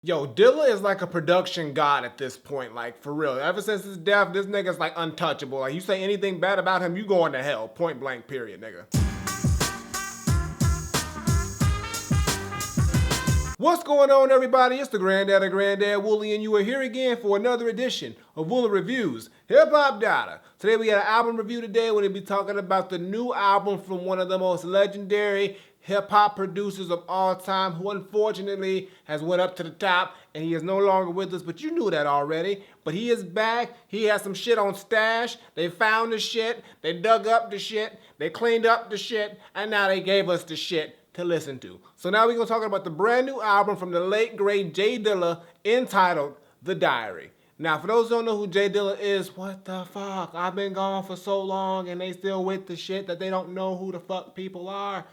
Yo, Dilla is like a production god at this point, like for real. Ever since his death, this nigga's like untouchable. Like you say anything bad about him, you going to hell. Point blank, period, nigga. What's going on, everybody? It's the Granddad Woolly, and you are here again for another edition of Woolly Reviews Hip Hop Data. Today we got an album review today. We're going to be talking about the new album from one of the most legendary hip-hop producers of all time, who unfortunately has went up to the top and he is no longer with us, but you knew that already. But he is back. He has some shit on stash. They found the shit, they dug up the shit, they cleaned up the shit, and now they gave us the shit to listen to. So now we're gonna talk about the brand new album from the late great J Dilla entitled The Diary. Now, for those who don't know who J Dilla is, what the fuck? I've been gone for so long and they still with the shit that they don't know who the fuck people are.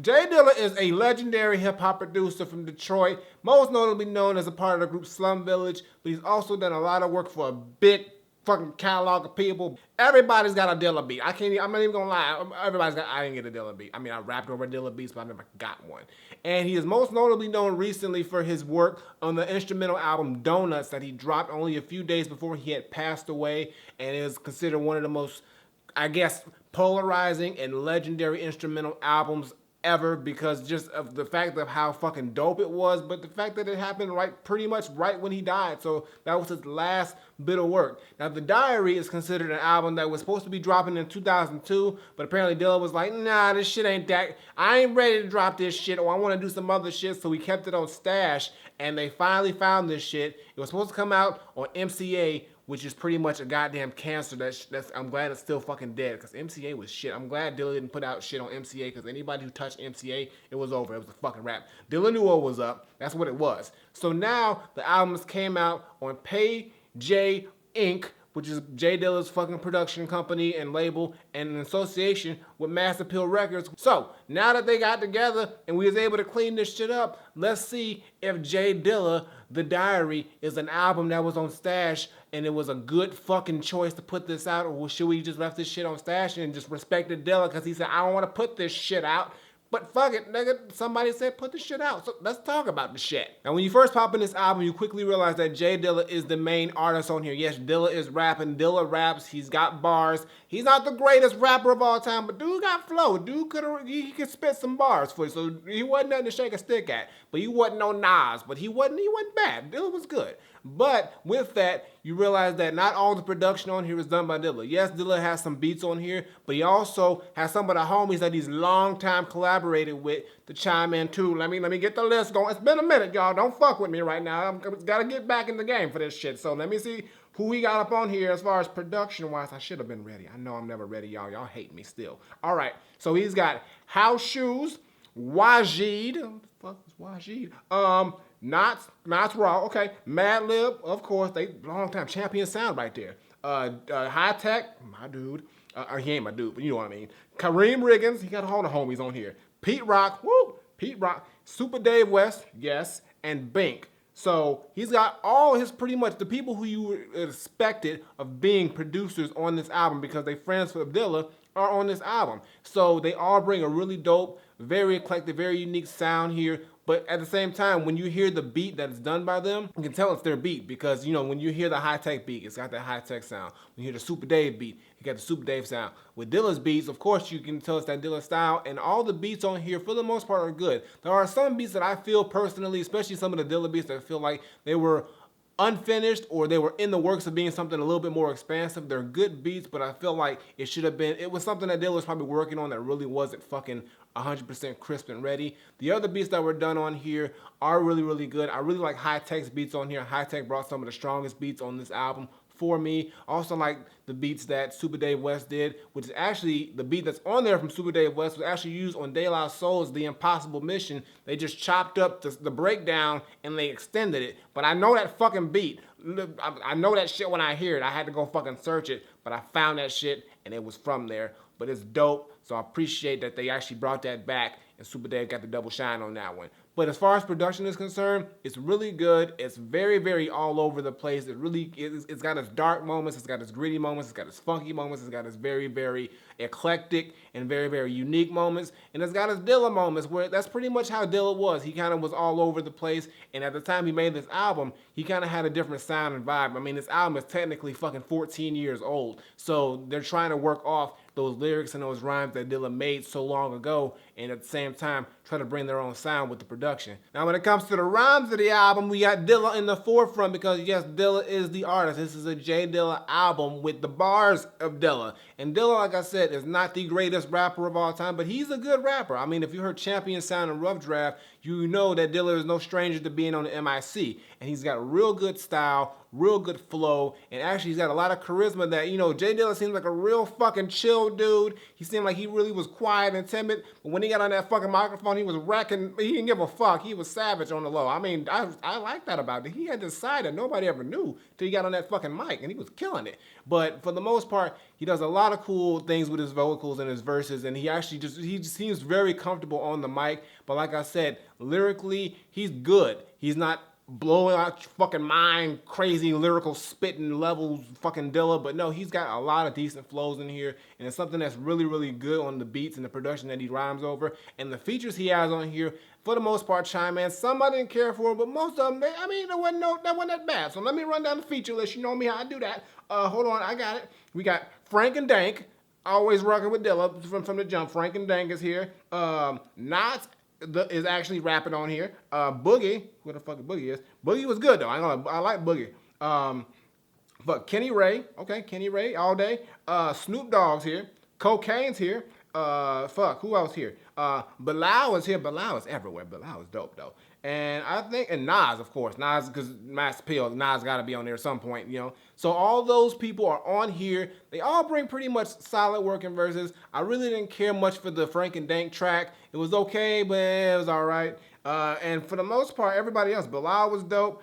J Dilla is a legendary hip-hop producer from Detroit, most notably known as a part of the group Slum Village, but he's also done a lot of work for a big fucking catalog of people. Everybody's got a Dilla beat. I'm not even gonna lie, I didn't get a Dilla beat. I mean, I rapped over Dilla beats, but I never got one. And he is most notably known recently for his work on the instrumental album Donuts that he dropped only a few days before he had passed away, and is considered one of the most, I guess, polarizing and legendary instrumental albums ever, because just of the fact of how fucking dope it was, but the fact that it happened pretty much right when he died. So that was his last bit of work. Now, The Diary is considered an album that was supposed to be dropping in 2002, but apparently Dilla was like, nah, this shit ain't that, I ain't ready to drop this shit, or I want to do some other shit, so he kept it on stash, and they finally found this shit. It was supposed to come out on MCA, which is pretty much a goddamn cancer. I'm glad it's still fucking dead, because MCA was shit. I'm glad Dilla didn't put out shit on MCA, because anybody who touched MCA, it was over. It was a fucking wrap. Dilla knew what was up. That's what it was. So now the albums came out on Pay J Inc., which is J Dilla's fucking production company and label, and in association with Mass Appeal Records. So now that they got together and we was able to clean this shit up, let's see if J Dilla, The Diary, is an album that was on stash and it was a good fucking choice to put this out, or should we just left this shit on stash and just respected Dilla because he said, I don't want to put this shit out. But fuck it, nigga, somebody said put the shit out, so let's talk about the shit. Now, when you first pop in this album, you quickly realize that J Dilla is the main artist on here. Yes, Dilla is rapping, Dilla raps, he's got bars. He's not the greatest rapper of all time, but dude got flow. Dude he could spit some bars for you, so he wasn't nothing to shake a stick at. But he wasn't no Nas, but he wasn't bad. Dilla was good. But with that, you realize that not all the production on here is done by Dilla. Yes, Dilla has some beats on here, but he also has some of the homies that he's long time collaborated with to chime in too. Let me get the list going. It's been a minute, y'all. Don't fuck with me right now. I've got to get back in the game for this shit. So let me see who we got up on here as far as production-wise. I should have been ready. I know I'm never ready, y'all. Y'all hate me still. All right, so he's got House Shoes, Wajid. What the fuck is Wajid? Not Raw, okay. Mad Lib, of course, they long time champion sound right there. High Tech, my dude. He ain't my dude, but you know what I mean. Kareem Riggins, he got all the homies on here. Pete Rock, woo, Pete Rock. Super Dave West, yes, and Bink. So he's got all his, pretty much the people who you expected of being producers on this album, because they friends with Dilla are on this album. So they all bring a really dope, very eclectic, very unique sound here. But at the same time, when you hear the beat that is done by them, you can tell it's their beat, because, you know, when you hear the high-tech beat, it's got that high-tech sound. When you hear the Super Dave beat, you got the Super Dave sound. With Dilla's beats, of course, you can tell it's that Dilla style, and all the beats on here, for the most part, are good. There are some beats that I feel personally, especially some of the Dilla beats, that I feel like they were unfinished, or they were in the works of being something a little bit more expansive. They're good beats, but I feel like it was something that Dilla was probably working on that really wasn't fucking 100% crisp and ready. The other beats that were done on here are really, really good. I really like High Tech's beats on here. High Tech brought some of the strongest beats on this album for me. Also like the beats that Super Dave West did, which is actually the beat that's on there from Super Dave West was actually used on De La Soul's The Impossible Mission. They just chopped up the breakdown and they extended it. But I know that fucking beat. I know that shit when I hear it. I had to go fucking search it, but I found that shit and it was from there. But it's dope, so I appreciate that they actually brought that back, and Super Dave got the double shine on that one. But as far as production is concerned, it's really good. It's very, very all over the place. It's got its dark moments, it's got its gritty moments, it's got its funky moments, it's got its very, very eclectic and very, very unique moments, and it's got its Dilla moments where that's pretty much how Dilla was. He kind of was all over the place, and at the time he made this album, he kind of had a different sound and vibe. I mean, this album is technically fucking 14 years old, so they're trying to work off those lyrics and those rhymes that Dilla made so long ago, and at the same time try to bring their own sound with the production. Now when it comes to the rhymes of the album, we got Dilla in the forefront because yes, Dilla is the artist. This is a J Dilla album with the bars of Dilla. And Dilla, like I said, is not the greatest rapper of all time, but he's a good rapper. I mean, if you heard Champion Sound and Rough Draft, you know that Dilla is no stranger to being on the MIC. And he's got a real good style, real good flow, and actually he's got a lot of charisma that, you know, J Dilla seems like a real fucking chill dude. He seemed like he really was quiet and timid, but when he got on that fucking microphone, he was wrecking, he didn't give a fuck. He was savage on the low. I mean, I like that about it. He had this side that nobody ever knew till he got on that fucking mic, and he was killing it. But for the most part, he does a lot of cool things with his vocals and his verses, and he just seems very comfortable on the mic. But like I said, lyrically, he's good. He's not blowing out fucking mind crazy lyrical spitting levels fucking Dilla, but no, he's got a lot of decent flows in here, and it's something that's really, really good on the beats and the production that he rhymes over, and the features he has on here, for the most part, chime in. Some I didn't care for, but most of them, that wasn't that bad. So let me run down the feature list. You know me how I do that. Hold on, I got it. We got Frank and Dank, always rocking with Dilla from the jump. Frank and Dank is here. Knots is actually rapping on here. Boogie, who the fuck Boogie is? Boogie was good though. I like Boogie. But Kenny Ray, okay, Kenny Ray all day. Snoop Dogg's here. Cocaine's here. Who else here? Bilal is here. Bilal is everywhere. Bilal is dope though. And I think, and Nas, of course. Nas, because Master P.O., Nas got to be on there at some point, you know. So all those people are on here. They all bring pretty much solid working verses. I really didn't care much for the Frank and Dank track. It was okay, but it was all right. And for the most part, everybody else, Bilal was dope.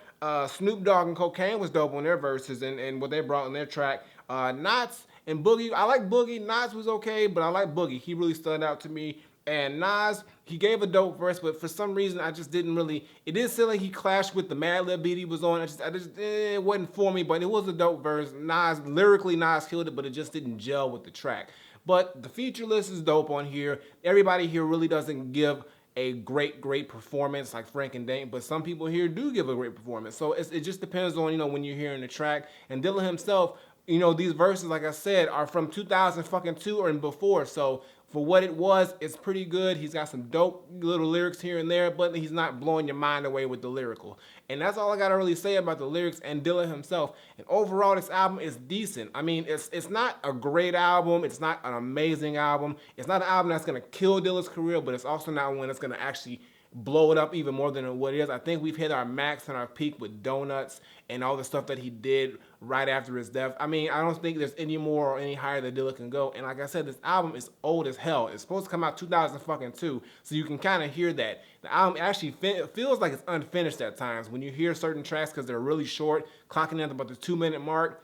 Snoop Dogg and Cocaine was dope on their verses and what they brought on their track. Knots and Boogie, I like Boogie. Knots was okay, but I like Boogie. He really stood out to me. And Nas, he gave a dope verse, but for some reason I just didn't really. It did seem like he clashed with the Mad Lib beat he was on. It wasn't for me, but it was a dope verse. Lyrically, Nas killed it, but it just didn't gel with the track. But the feature list is dope on here. Everybody here really doesn't give a great performance like Frank and Dank, but some people here do give a great performance. So it just depends on, you know, when you're hearing the track. And Dilla himself, you know, these verses, like I said, are from 2002 or before. So for what it was, it's pretty good. He's got some dope little lyrics here and there, but he's not blowing your mind away with the lyrical. And that's all I gotta really say about the lyrics and Dilla himself. And overall, this album is decent. I mean, it's not a great album. It's not an amazing album. It's not an album that's gonna kill Dilla's career, but it's also not one that's gonna actually blow it up even more than what it is. I think we've hit our max and our peak with Donuts and all the stuff that he did right after his death. I mean, I don't think there's any more or any higher that Dilla can go. And like I said, this album is old as hell. It's supposed to come out 2002, so you can kind of hear that. The album actually feels like it's unfinished at times when you hear certain tracks because they're really short, clocking in at about the 2-minute mark.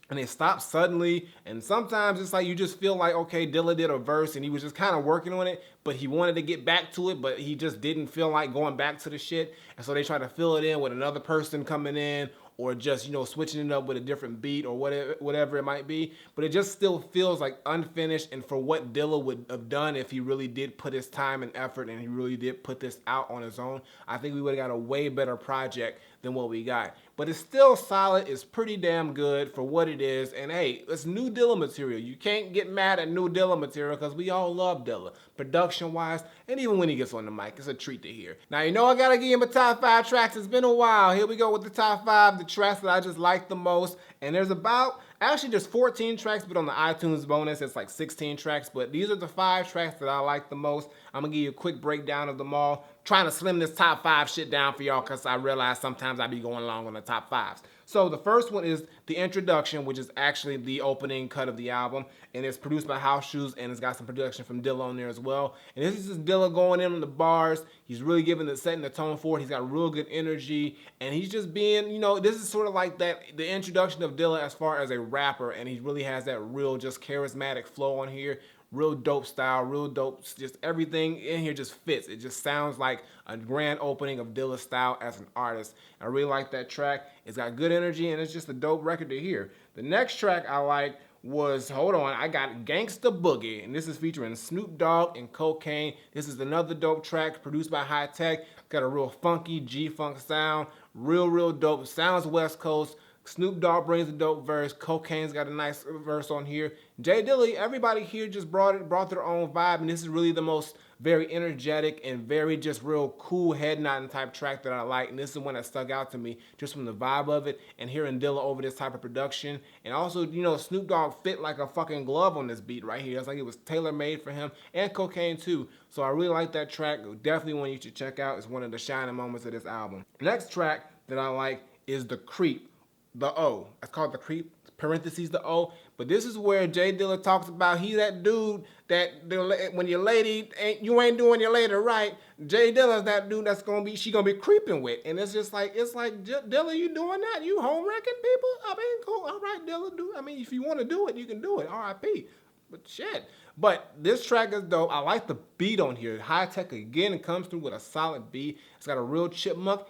And they stop suddenly, and sometimes it's like you just feel like, okay, Dilla did a verse and he was just kind of working on it, but he wanted to get back to it, but he just didn't feel like going back to the shit. And so they try to fill it in with another person coming in, or just, you know, switching it up with a different beat or whatever it might be. But it just still feels like unfinished, and for what Dilla would have done if he really did put his time and effort and he really did put this out on his own, I think we would have got a way better project than what we got. But it's still solid. It's pretty damn good for what it is. And hey, it's new Dilla material. You can't get mad at new Dilla material because we all love Dilla. Production-wise, and even when he gets on the mic, it's a treat to hear. Now, you know I gotta give him a top 5 tracks. It's been a while. Here we go with the top 5, the tracks that I just like the most. And there's actually there's 14 tracks, but on the iTunes bonus, it's like 16 tracks. But these are the 5 tracks that I like the most. I'm gonna give you a quick breakdown of them all. Trying to slim this top 5 shit down for y'all because I realize sometimes I be going along on the top 5s. So the first one is the introduction, which is actually the opening cut of the album, and it's produced by House Shoes, and it's got some production from Dilla on there as well. And this is just Dilla going in on the bars. He's really setting the tone for it. He's got real good energy, and he's just being, you know, this is sort of like the introduction of Dilla as far as a rapper, and he really has that real just charismatic flow on here. real dope style, real dope, just everything in here just fits. It just sounds like a grand opening of Dilla's style as an artist. I really like that track. It's got good energy and it's just a dope record to hear. The next track I like was, hold on, I got Gangsta Boogie, and this is featuring Snoop Dogg and Cocaine. This is another dope track produced by High Tech. Got a real funky G-funk sound, real dope. Sounds West Coast. Snoop Dogg brings a dope verse. Cocaine's got a nice verse on here. J Dilla, everybody here just brought their own vibe, and this is really the most very energetic and very just real cool head nodding type track that I like. And this is the one that stuck out to me just from the vibe of it and hearing Dilla over this type of production. And also, you know, Snoop Dogg fit like a fucking glove on this beat right here. It's like it was tailor-made for him, and Cocaine too. So I really like that track. Definitely one you should check out. It's one of the shining moments of this album. Next track that I like is The Creep. The O. It's called The Creep, parentheses the O. But this is where J Dilla talks about he that dude that when your lady you ain't doing your lady right. J Dilla's that dude that's she gonna be creeping with. And it's just like, Dilla, you doing that? You home wrecking people? I mean, cool. All right, Dilla, do. I mean, if you want to do it, you can do it. R.I.P. But shit. But this track is dope. I like the beat on here. High Tech again, it comes through with a solid beat. It's got a real chipmunk.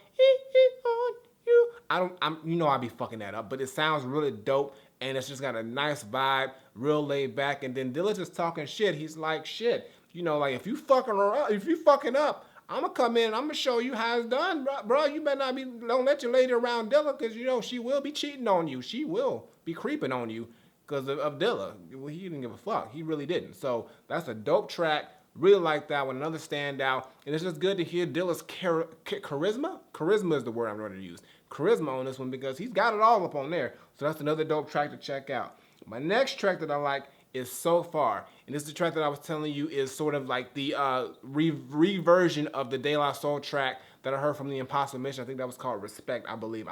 You know I be fucking that up, but it sounds really dope, and it's just got a nice vibe, real laid back. And then Dilla just talking shit. He's like, shit, you know, like if you fucking up, I'm gonna come in and I'm gonna show you how it's done, bro. You better not don't let your lady around Dilla, because you know she will be cheating on you. She will be creeping on you because of Dilla. Well, he didn't give a fuck. He really didn't. So that's a dope track. Really like that one. Another standout. And it's just good to hear Dilla's charisma. Charisma is the word I'm going to use. Charisma on this one, because he's got it all up on there. So that's another dope track to check out. My next track that I like is So Far. And this is the track that I was telling you is sort of like the reversion of the De La Soul track that I heard from the Impossible Mission. I think that was called Respect, I believe.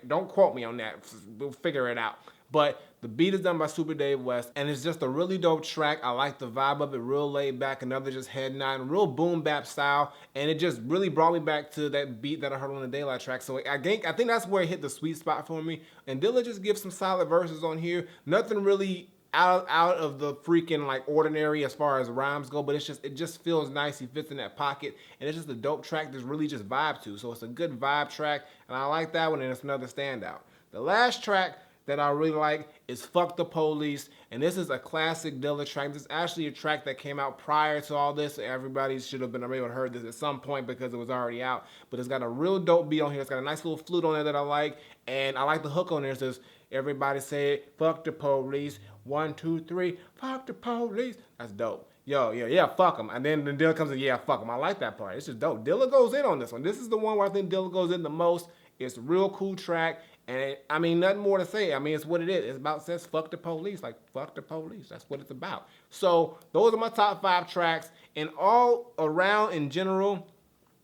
Don't quote me on that. We'll figure it out. But the beat is done by Super Dave West, and it's just a really dope track. I like the vibe of it, real laid back, another just head nod, real boom bap style, and it just really brought me back to that beat that I heard on the Daylight track. So I think that's where it hit the sweet spot for me. And Dilla just gives some solid verses on here. Nothing really out of the freaking like ordinary as far as rhymes go, but it just feels nice. He fits in that pocket, and it's just a dope track that's really just vibe to. So it's a good vibe track, and I like that one, and it's another standout. The last track that I really like is Fuck the Police, and this is a classic Dilla track. This is actually a track that came out prior to all this. Everybody should have been able to heard this at some point because it was already out, but it's got a real dope beat on here. It's got a nice little flute on there that I like, and I like the hook on there. It says, everybody say, fuck the police, 1, 2, 3, fuck the police. That's dope. Yeah, fuck them. And then Dilla comes in, yeah, fuck them. I like that part. It's just dope. Dilla goes in on this one. This is the one where I think Dilla goes in the most. It's a real cool track. And I mean, nothing more to say. I mean, it's what it is. It's about says fuck the police. Like, fuck the police. That's what it's about. So those are my top 5 tracks. And all around in general,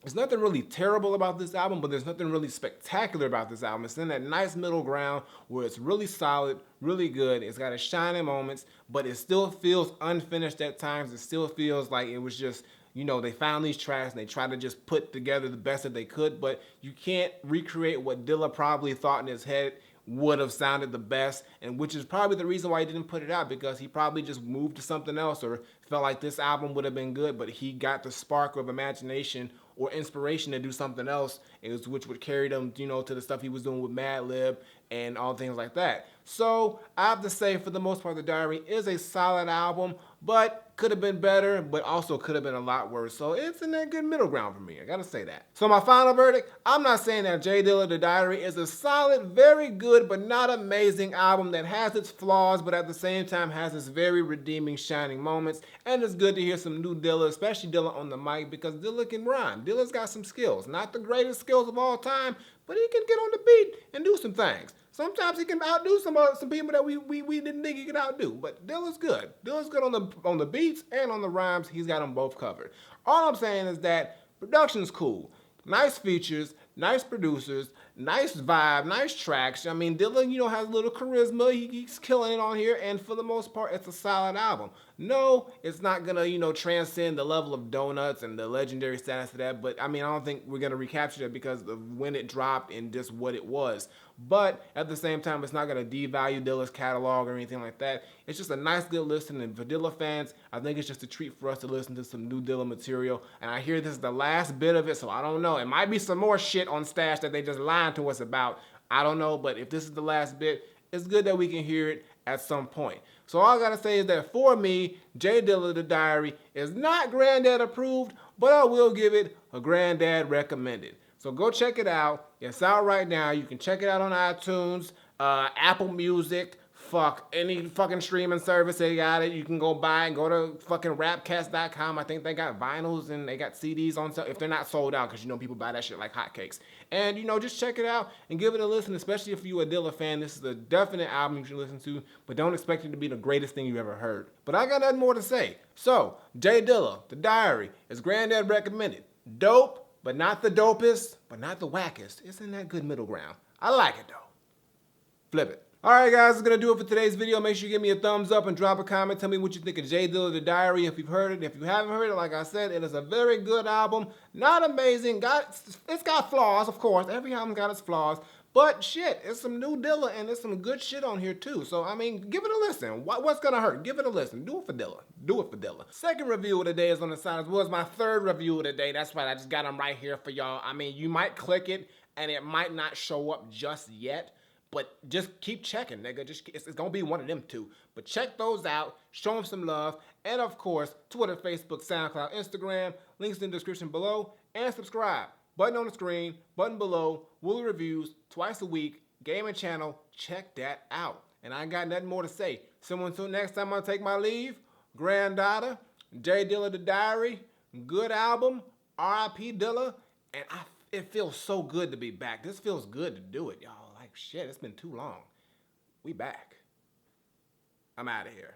there's nothing really terrible about this album, but there's nothing really spectacular about this album. It's in that nice middle ground where it's really solid, really good. It's got its shining moments, but it still feels unfinished at times. It still feels like it was just, you know, they found these tracks and they tried to just put together the best that they could, but you can't recreate what Dilla probably thought in his head would have sounded the best, and which is probably the reason why he didn't put it out, because he probably just moved to something else or felt like this album would have been good, but he got the spark of imagination or inspiration to do something else, which would carry them, you know, to the stuff he was doing with Madlib and all things like that. So I have to say, for the most part, The Diary is a solid album, but could have been better, but also could have been a lot worse. So it's in that good middle ground for me. I gotta say that. So my final verdict, I'm not saying that J Dilla, The Diary is a solid, very good, but not amazing album that has its flaws, but at the same time has its very redeeming, shining moments. And it's good to hear some new Dilla, especially Dilla on the mic, because Dilla can rhyme. Dilla's got some skills. Not the greatest skills of all time, but he can get on the beat and do some things. Sometimes he can outdo some people that we didn't think he could outdo. But Dilla's good. Dilla's good on the beats and on the rhymes. He's got them both covered. All I'm saying is that production's cool. Nice features, nice producers, nice vibe, nice tracks. I mean, Dilla, you know, has a little charisma. He's killing it on here, and for the most part, it's a solid album. No, it's not gonna, transcend the level of Donuts and the legendary status of that, but I mean, I don't think we're gonna recapture that because of when it dropped and just what it was. But at the same time, it's not gonna devalue Dilla's catalog or anything like that. It's just a nice, good listen, and for Dilla fans, I think it's just a treat for us to listen to some new Dilla material. And I hear this is the last bit of it, so I don't know. It might be some more shit on Stash that they just lied to us about. I don't know, but if this is the last bit, it's good that we can hear it at some point. So all I gotta say is that for me, J Dilla The Diary is not Granddad approved, but I will give it a Granddad recommended. So go check it out. It's out right now. You can check it out on iTunes, Apple Music, any fucking streaming service they got it. You can go buy and go to fucking rapcast.com. I think they got vinyls and they got CDs on sale if they're not sold out, because people buy that shit like hotcakes. And just check it out and give it a listen, especially if you're a Dilla fan. This is a definite album you should listen to, but don't expect it to be the greatest thing you've ever heard. But I got nothing more to say. So, J Dilla, The Diary, is Granddad recommended. Dope, but not the dopest, but not the wackest. It's in that good middle ground. I like it though. Flip it. Alright guys, that's going to do it for today's video. Make sure you give me a thumbs up and drop a comment. Tell me what you think of J Dilla The Diary if you've heard it. If you haven't heard it, like I said, it is a very good album. Not amazing. It's got flaws, of course. Every album got its flaws. But shit, it's some new Dilla and there's some good shit on here too. So, I mean, give it a listen. What's going to hurt? Give it a listen. Do it for Dilla. Do it for Dilla. Second review of the day is on the side, as well as my third review of the day. That's right. I just got them right here for y'all. I mean, you might click it and it might not show up just yet. But just keep checking, nigga. It's going to be one of them two. But check those out. Show them some love. And, of course, Twitter, Facebook, SoundCloud, Instagram. Links in the description below. And subscribe. Button on the screen. Button below. Woolly Reviews. Twice a week. Gaming channel. Check that out. And I ain't got nothing more to say. So until next time I take my leave, Granddaughter, J Dilla The Diary, good album, R.I.P. Dilla. And it feels so good to be back. This feels good to do it, y'all. Shit, it's been too long. We back. I'm out of here.